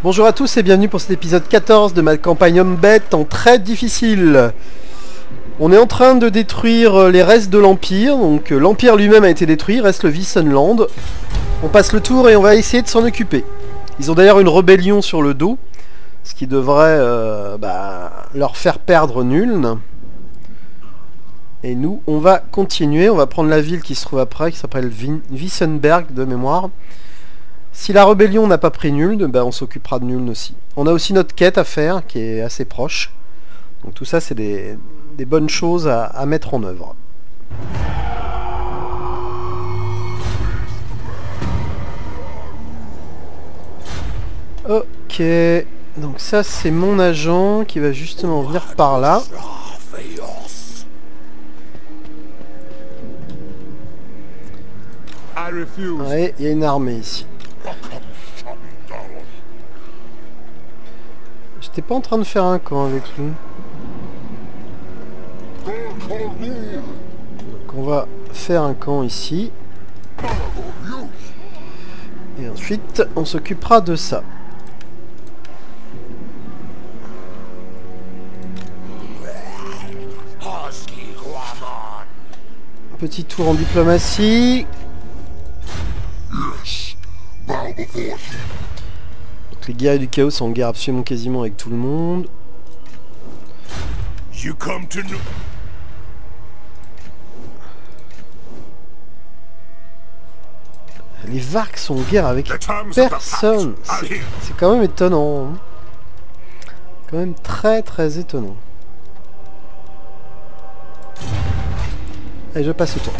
Bonjour à tous et bienvenue pour cet épisode 14 de ma campagne Hombet en très difficile. On est en train de détruire les restes de l'Empire, donc l'Empire lui-même a été détruit, reste le Wissenland. On passe le tour et on va essayer de s'en occuper. Ils ont d'ailleurs une rébellion sur le dos, ce qui devrait leur faire perdre Nuln. Et nous, on va continuer, on va prendre la ville qui se trouve après, qui s'appelle Wissenberg de mémoire. Si la rébellion n'a pas pris Nuln, on s'occupera de Nuln aussi. On a aussi notre quête à faire, qui est assez proche. Donc tout ça, c'est des bonnes choses à mettre en œuvre. Ok. Donc ça, c'est mon agent qui va justement venir par là. Ouais, il y a une armée ici. J'étais pas en train de faire un camp avec lui. Donc on va faire un camp ici. Et ensuite, on s'occupera de ça. Petit tour en diplomatie. Donc les guerriers du chaos sont en guerre absolument quasiment avec tout le monde. Les Varks sont en guerre avec personne. C'est quand même étonnant. Hein. Quand même très très étonnant. Allez, je passe au tour.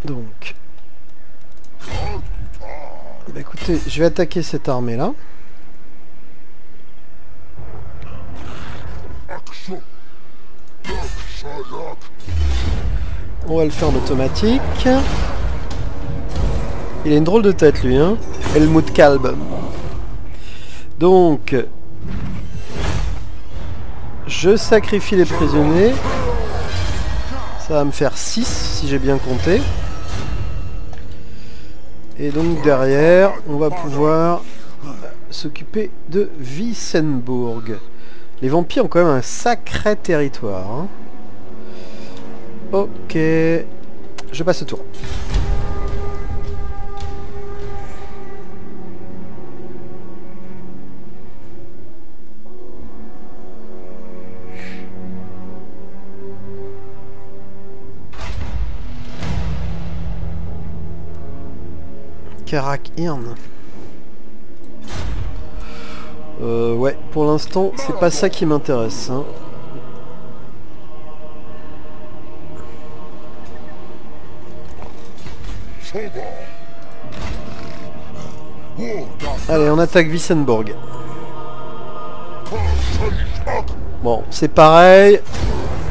Donc, écoutez, je vais attaquer cette armée là. On va le faire en automatique. Il a une drôle de tête lui, hein. Helmut Kalb. Donc, je sacrifie les prisonniers. Ça va me faire 6 si j'ai bien compté. Et donc derrière, on va pouvoir s'occuper de Wissenburg. Les vampires ont quand même un sacré territoire. Hein. Ok. Je passe le tour. Karak Irn. Ouais, pour l'instant, c'est pas ça qui m'intéresse. Hein. Allez, on attaque Wissenburg. Bon, c'est pareil.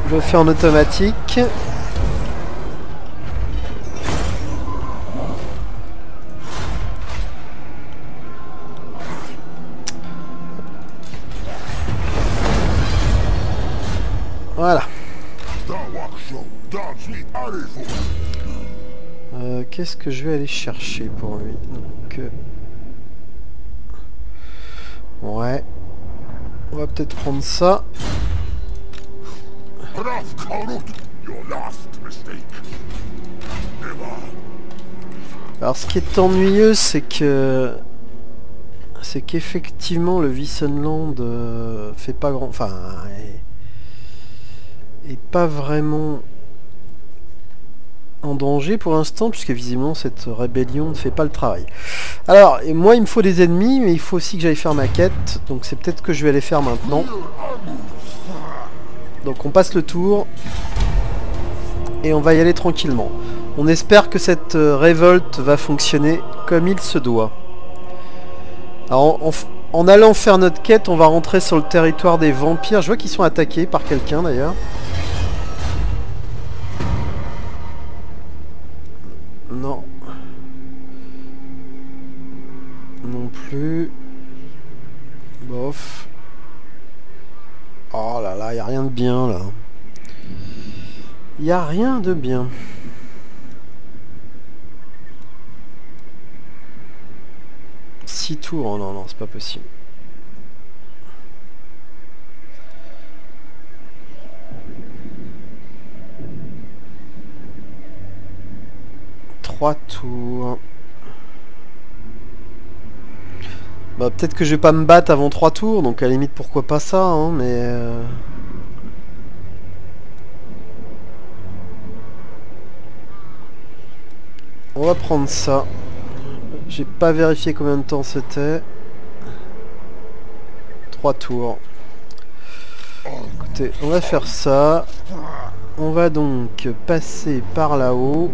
Je le fais en automatique. Voilà. Qu'est-ce que je vais aller chercher pour lui? Donc, ouais. On va peut-être prendre ça. Alors ce qui est ennuyeux, c'est qu'effectivement le Wissenland fait pas grand... Enfin... est pas vraiment en danger pour l'instant, puisque visiblement cette rébellion ne fait pas le travail. Alors, et moi il me faut des ennemis, mais il faut aussi que j'aille faire ma quête, donc c'est peut-être que je vais aller faire maintenant. Donc on passe le tour. Et on va y aller tranquillement. On espère que cette révolte va fonctionner comme il se doit. Alors en allant faire notre quête, on va rentrer sur le territoire des vampires. Je vois qu'ils sont attaqués par quelqu'un d'ailleurs. Non. Non plus. Bof. Oh là là, y a rien de bien là. Y a rien de bien. Six tours, oh non, non, c'est pas possible. Trois tours. Bah peut-être que je vais pas me battre avant 3 tours, donc à la limite pourquoi pas ça, hein, mais... On va prendre ça. J'ai pas vérifié combien de temps c'était. 3 tours. Écoutez, on va faire ça. On va donc passer par là-haut.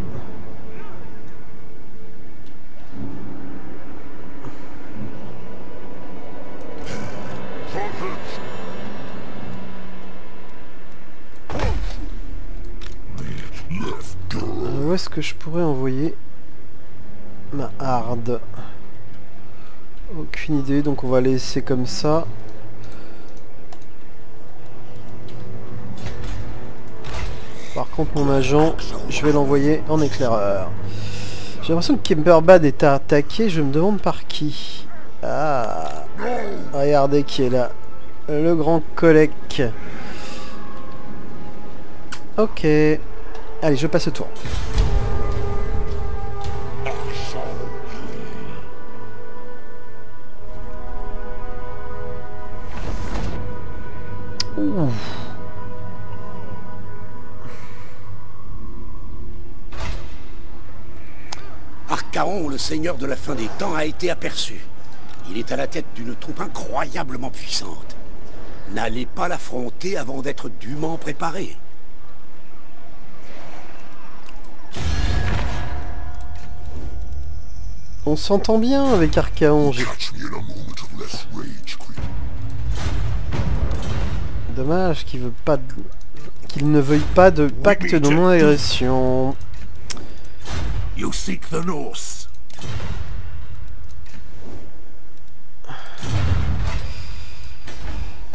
Où est-ce que je pourrais envoyer ma harde? Aucune idée, donc on va laisser comme ça. Par contre mon agent, je vais l'envoyer en éclaireur. J'ai l'impression que Kimberbad est attaqué, je me demande par qui. Ah, regardez qui est là. Le grand Kolek. Ok. Allez, je passe le tour. Ouh. Archaon, le seigneur de la fin des temps, a été aperçu. Il est à la tête d'une troupe incroyablement puissante. N'allez pas l'affronter avant d'être dûment préparé. On s'entend bien avec Archaon. Dommage qu'il veut pas qu'il ne veuille pas de pacte de non-agression. You seek the North.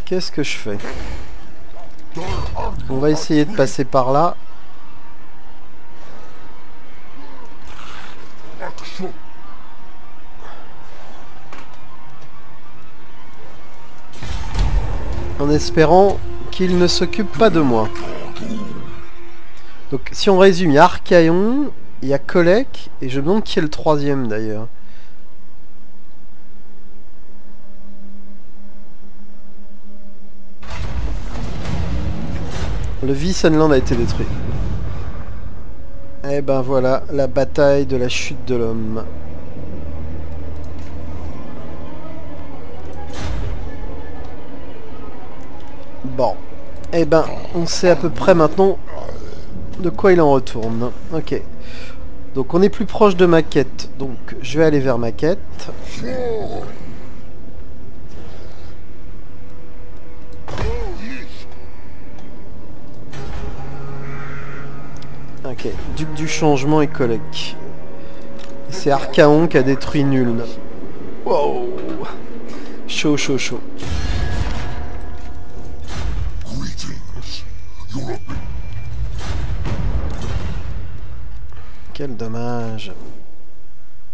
Qu'est-ce que je fais? On va essayer de passer par là. En espérant qu'il ne s'occupe pas de moi. Donc si on résume, il y a Archaon, il y a Kolek, et je me demande qui est le troisième d'ailleurs. Le Visenland a été détruit. Et ben voilà, la bataille de la chute de l'homme. Bon. Et ben, on sait à peu près maintenant de quoi il en retourne. Ok. Donc on est plus proche de ma quête. Donc je vais aller vers ma quête. Ok, Duc du Changement et Kolek. C'est Archaon qui a détruit Nuln. Wow. Chaud, chaud, chaud. Quel dommage.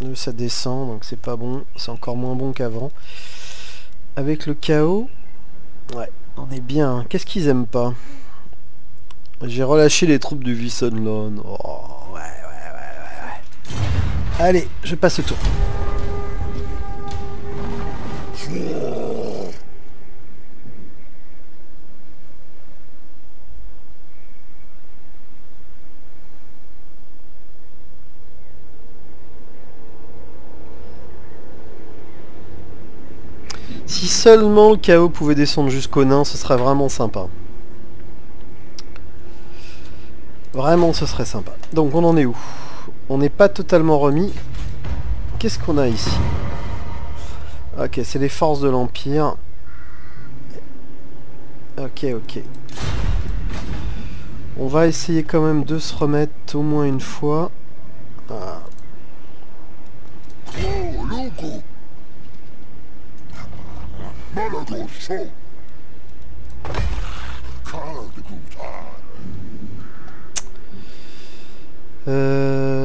Nous ça descend, donc c'est pas bon. C'est encore moins bon qu'avant. Avec le chaos, ouais, on est bien. Qu'est-ce qu'ils aiment pas? J'ai relâché les troupes du Visenland. Oh, ouais. Allez, je passe le tour. Si seulement le chaos pouvait descendre jusqu'au nain, ce serait vraiment sympa. Vraiment, ce serait sympa. Donc, on en est où? On n'est pas totalement remis. Qu'est-ce qu'on a ici? Ok, c'est les forces de l'Empire. Ok, ok. On va essayer quand même de se remettre au moins une fois. Ah.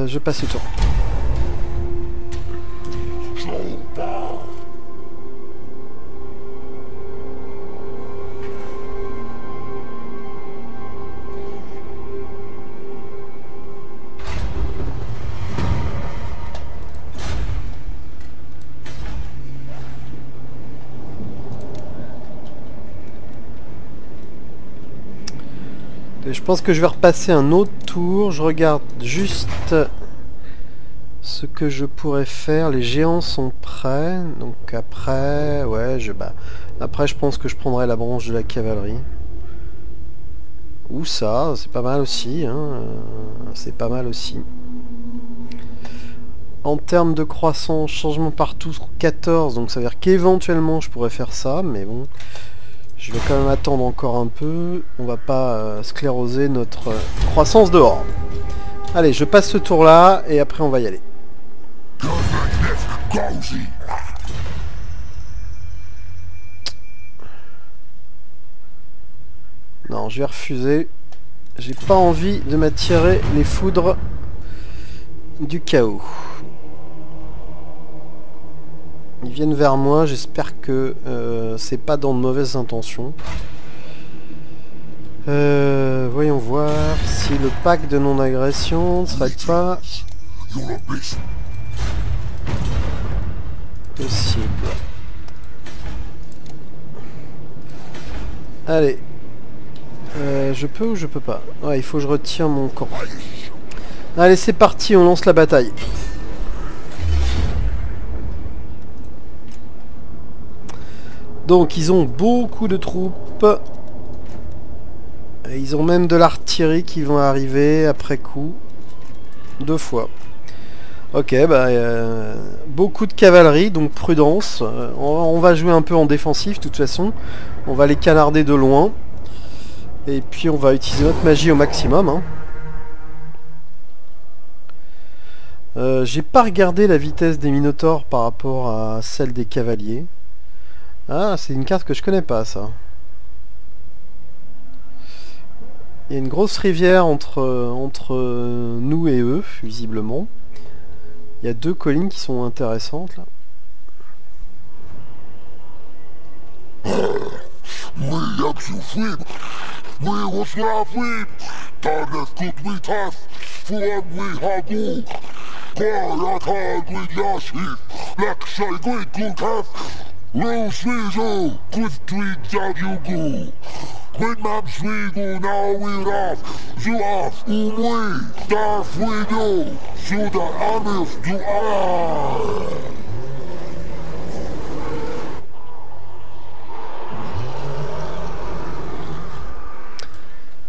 Je passe le tour. Je pense que je vais repasser un autre tour. Je regarde juste ce que je pourrais faire. Les géants sont prêts. Donc après, ouais, après je pense que je prendrai la branche de la cavalerie. Ou ça, c'est pas mal aussi. Hein. C'est pas mal aussi. En termes de croissance, changement partout 14. Donc ça veut dire qu'éventuellement je pourrais faire ça. Mais bon... Je vais quand même attendre encore un peu. On va pas scléroser notre croissance de horde. Allez, je passe ce tour là et après on va y aller. Non, je vais refuser. J'ai pas envie de m'attirer les foudres du chaos. Ils viennent vers moi, j'espère que c'est pas dans de mauvaises intentions. Voyons voir si le pack de non-agression ne serait pas possible. Allez. Je peux ou je peux pas? Ouais, il faut que je retire mon camp. Allez, c'est parti, on lance la bataille. Donc ils ont beaucoup de troupes. Et ils ont même de l'artillerie qui vont arriver après coup. 2 fois. Ok, bah beaucoup de cavalerie, donc prudence. On va jouer un peu en défensif de toute façon. On va les canarder de loin. Et puis on va utiliser notre magie au maximum. Hein. J'ai pas regardé la vitesse des minotaures par rapport à celle des cavaliers. Ah, c'est une carte que je connais pas, ça. Il y a une grosse rivière entre nous et eux, visiblement. Il y a 2 collines qui sont intéressantes, là.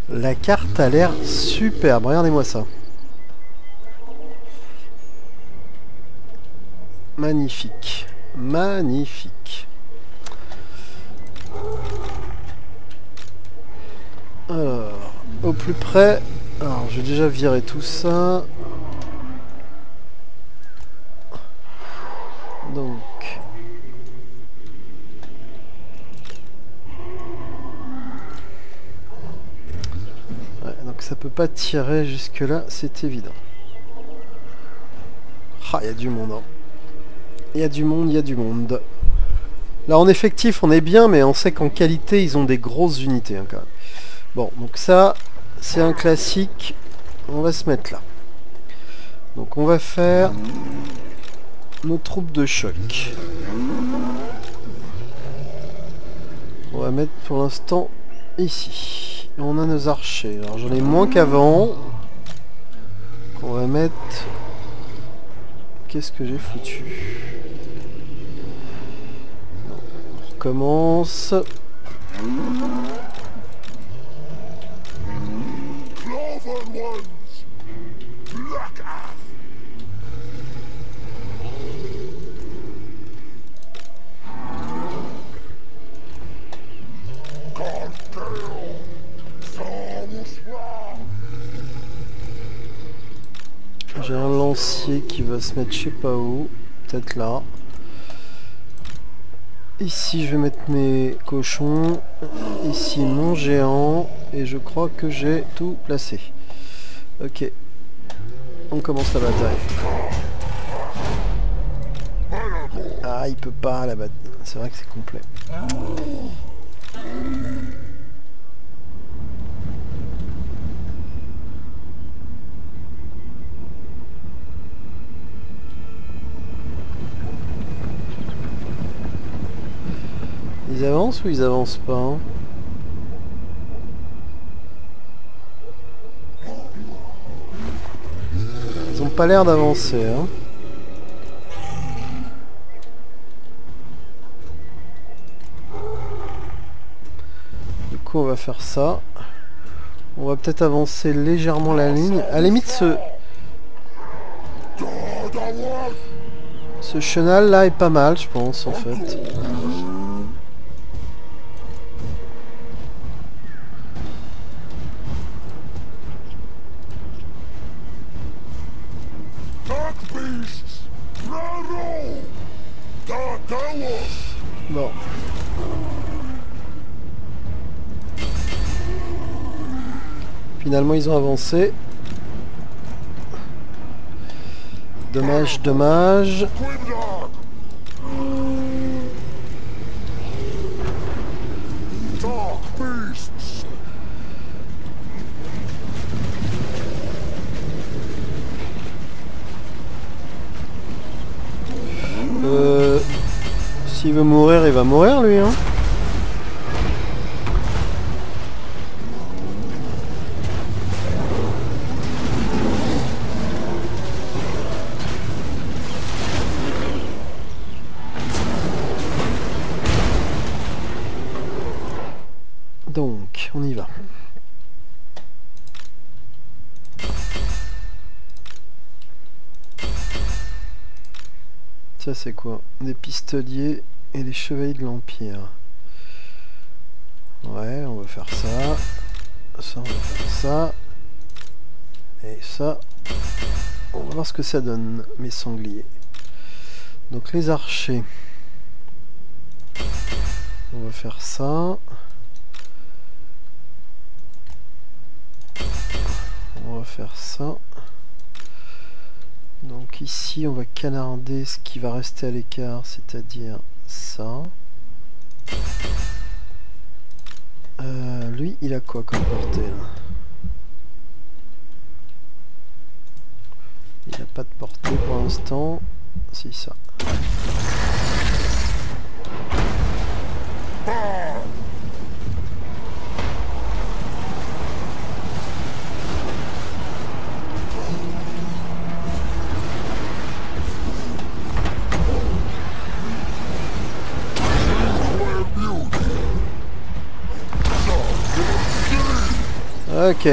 La carte a l'air superbe, regardez-moi ça. Magnifique, magnifique. Alors, au plus près, alors je vais déjà virer tout ça. Donc, ouais, donc ça peut pas tirer jusque là, c'est évident. Ah, il y a du monde. Hein. Il y a du monde, il y a du monde. Là en effectif on est bien, mais on sait qu'en qualité ils ont des grosses unités hein, quand même. Bon, donc ça, c'est un classique. On va se mettre là. Donc on va faire nos troupes de choc. On va mettre pour l'instant ici. On a nos archers. Alors j'en ai moins qu'avant. On va mettre... Qu'est-ce que j'ai foutu? On recommence. J'ai un lancier qui va se mettre je sais pas où, peut-être là. Ici je vais mettre mes cochons, ici mon géant, et je crois que j'ai tout placé. Ok, on commence la bataille. Ah, il peut pas la bataille, c'est vrai que c'est complet. Ils avancent ou ils avancent pas hein? Ils ont pas l'air d'avancer hein. Du coup on va faire ça. On va peut-être avancer légèrement la ligne. À la limite ce chenal là est pas mal je pense en fait. Bon. Finalement ils ont avancé. Dommage, dommage. S'il veut mourir, il va mourir lui hein. Donc, on y va. Ça c'est quoi? Des pistoliers et des chevaliers de l'Empire. Ouais, on va faire ça. Ça, on va faire ça. Et ça. On va voir ce que ça donne, mes sangliers. Donc les archers. On va faire ça. On va faire ça. Donc ici on va canarder ce qui va rester à l'écart, c'est-à-dire ça. Lui il a quoi comme portée là? Il n'a pas de portée pour l'instant. Si ça. Ok.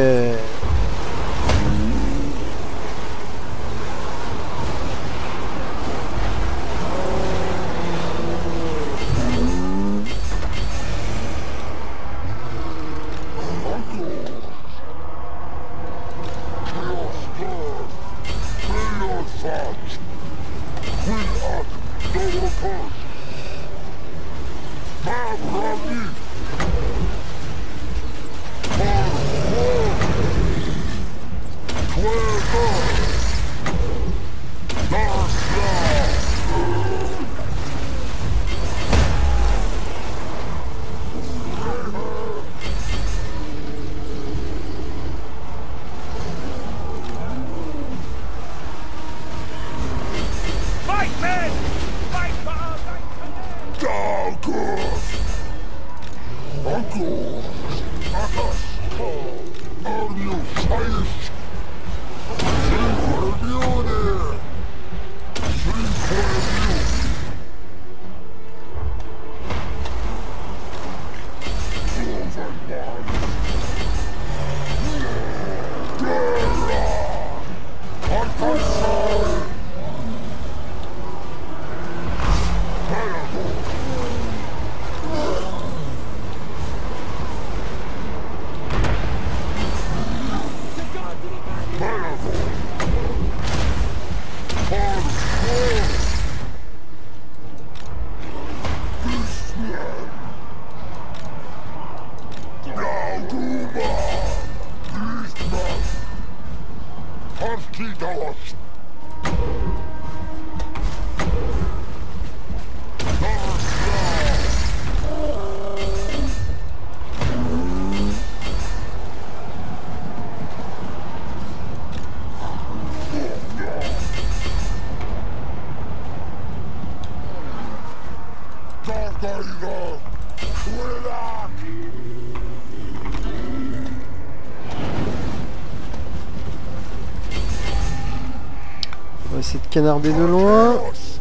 On va essayer de canarder de loin.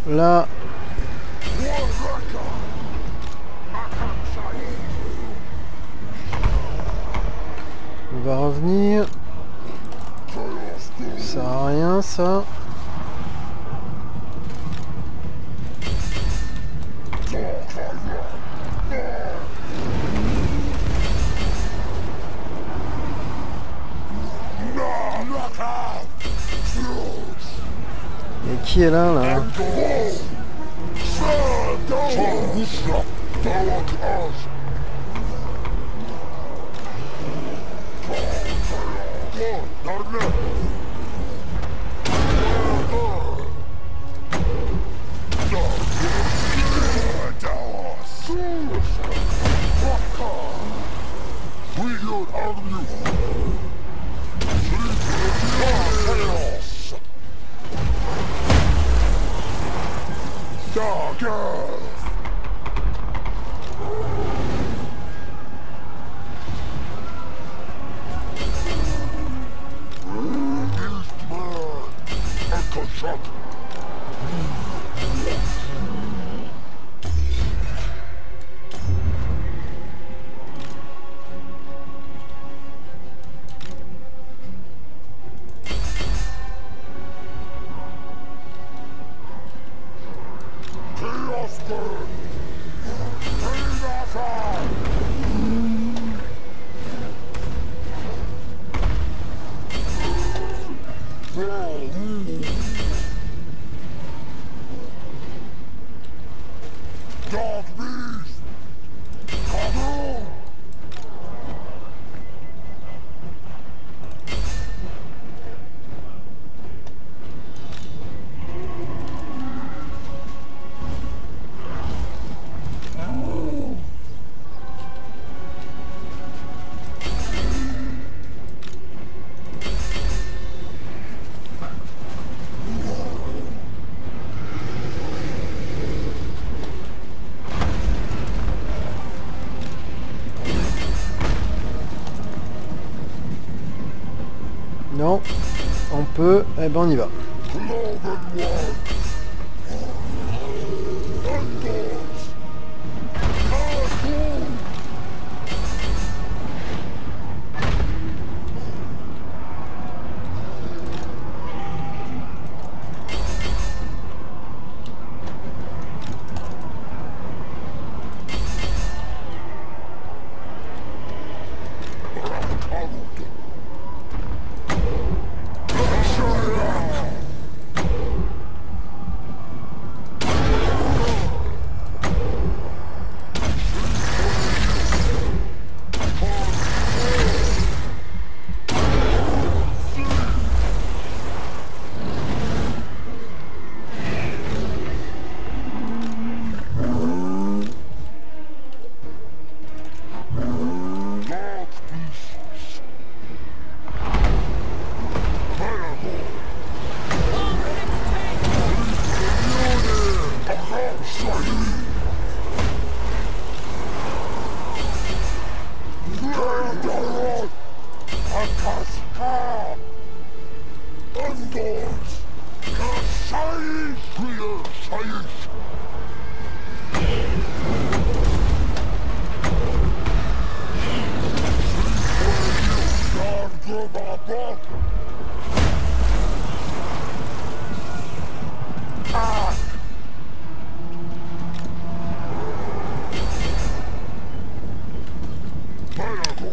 Là. On va revenir. Ça sert à rien ça. Et qui est là, là? Non, on peut, eh ben on y va.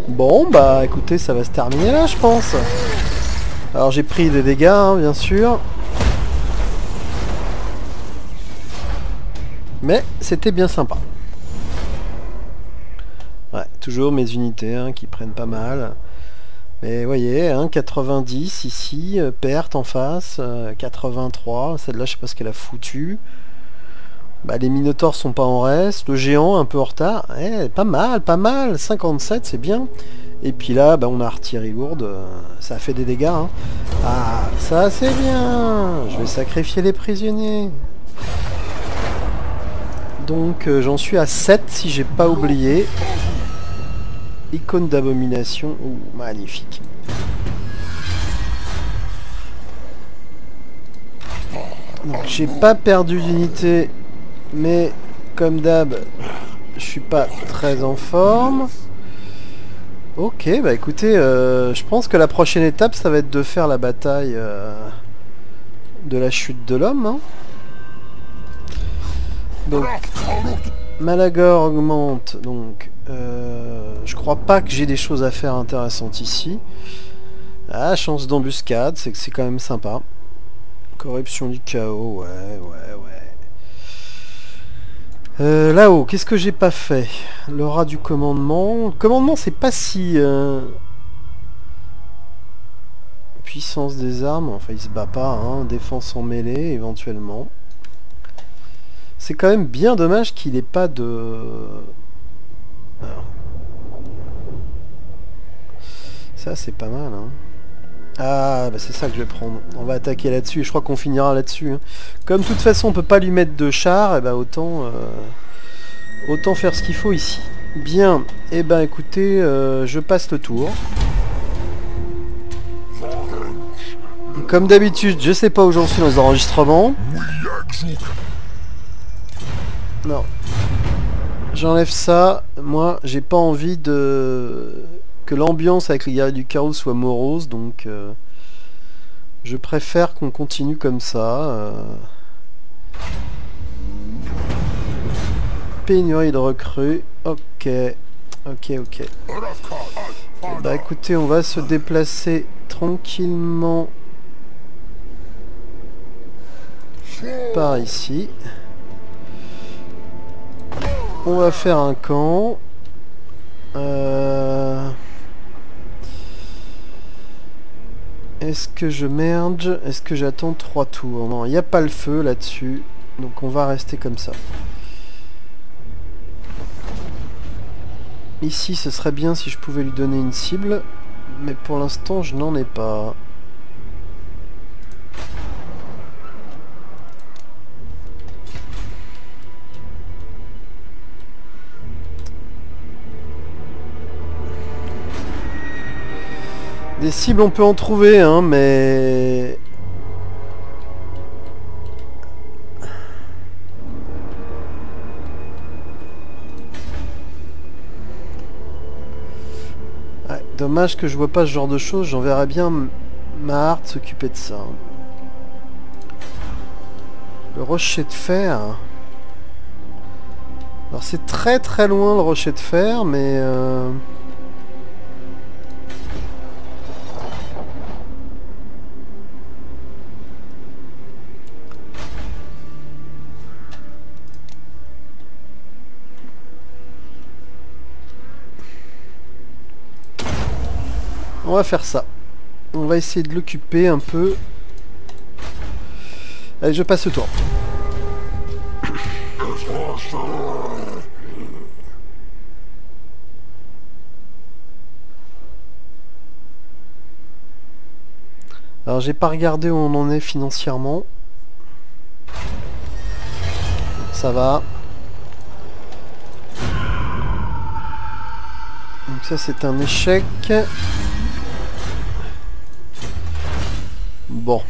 Bon bah écoutez, ça va se terminer là je pense. Alors j'ai pris des dégâts hein, bien sûr. Mais c'était bien sympa. toujours mes unités hein, qui prennent pas mal. Mais vous voyez, hein, 90 ici, perte en face, 83, celle-là je sais pas ce qu'elle a foutu. Bah, les minotaures sont pas en reste, le géant un peu en retard, pas mal, 57 c'est bien. Et puis là, bah, on a artillerie lourde, ça a fait des dégâts. Hein. Ah, ça c'est bien, je vais sacrifier les prisonniers. Donc j'en suis à 7 si j'ai pas oublié. Icône d'abomination, magnifique. Donc j'ai pas perdu d'unité, mais comme d'hab, je suis pas très en forme. Ok, bah écoutez, je pense que la prochaine étape, ça va être de faire la bataille de la chute de l'homme. Hein. Donc, Malagor augmente, donc je crois pas que j'ai des choses à faire intéressantes ici. Ah, chance d'embuscade, c'est que c'est quand même sympa. Corruption du chaos, ouais. Là-haut, qu'est-ce que j'ai pas fait? L'aura du commandement. Le commandement, c'est pas si... Puissance des armes, enfin il se bat pas, hein. Défense en mêlée, éventuellement. C'est quand même bien dommage qu'il ait pas de... Alors. Ça, c'est pas mal, hein. Ah, bah c'est ça que je vais prendre. On va attaquer là-dessus, et je crois qu'on finira là-dessus. Hein. Comme de toute façon, on peut pas lui mettre de char, et bah autant faire ce qu'il faut ici. Bien, et ben écoutez, je passe le tour. Comme d'habitude, je sais pas où j'en suis dans les enregistrements. Non. J'enlève ça. Moi, j'ai pas envie de... que l'ambiance avec les guerriers du chaos soit morose, donc je préfère qu'on continue comme ça. Pénurie de recrues. Ok. Bah écoutez, on va se déplacer tranquillement par ici. On va faire un camp. Est-ce que je merge? Est-ce que j'attends 3 tours? Non, il n'y a pas le feu là-dessus. Donc on va rester comme ça. Ici, ce serait bien si je pouvais lui donner une cible. Mais pour l'instant, je n'en ai pas. Des cibles, on peut en trouver, hein, mais... Ouais, dommage que je vois pas ce genre de choses, j'en verrais bien ma harte s'occuper de ça. Le rocher de fer... Alors c'est très très loin le rocher de fer, mais... On va faire ça. On va essayer de l'occuper un peu. Allez, je passe le tour. Alors, j'ai pas regardé où on en est financièrement. Ça va. Donc ça, c'est un échec. Bon.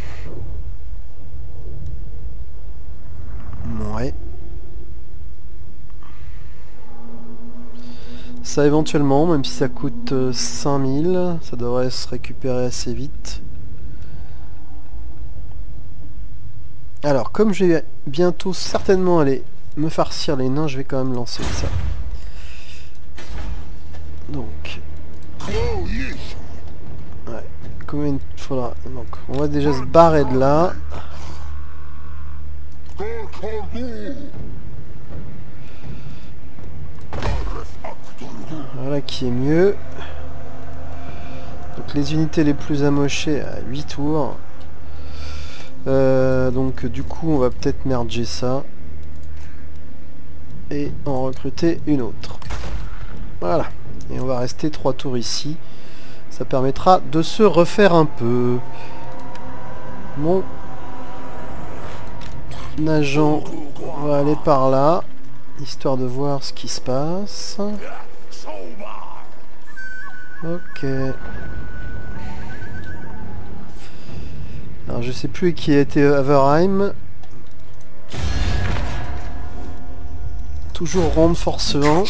Ouais. Ça éventuellement, même si ça coûte 5000, ça devrait se récupérer assez vite. Alors, comme je vais bientôt certainement aller me farcir les nains, je vais quand même lancer ça. Donc... Ouais. Combien il faudra... Donc, on va déjà se barrer de là. Voilà qui est mieux. Donc les unités les plus amochées à 8 tours. Donc du coup on va peut-être merger ça. Et en recruter une autre. Voilà. Et on va rester 3 tours ici. Ça permettra de se refaire un peu. Mon agent va aller par là. Histoire de voir ce qui se passe. Ok. Alors je sais plus qui a été Averheim. Toujours ronde force 1.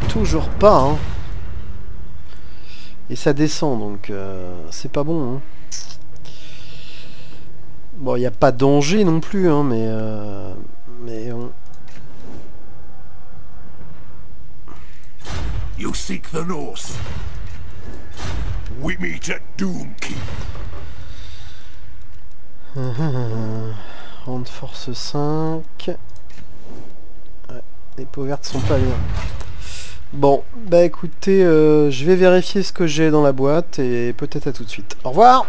Toujours pas, hein. Et ça descend, donc c'est pas bon, hein. Bon, il n'y a pas de danger non plus, hein, mais on... You seek the North. We meet at Doomkeep. Ronde force 5. Ouais, les peaux vertes sont pas bien. Bon, bah écoutez, je vais vérifier ce que j'ai dans la boîte et peut-être à tout de suite. Au revoir!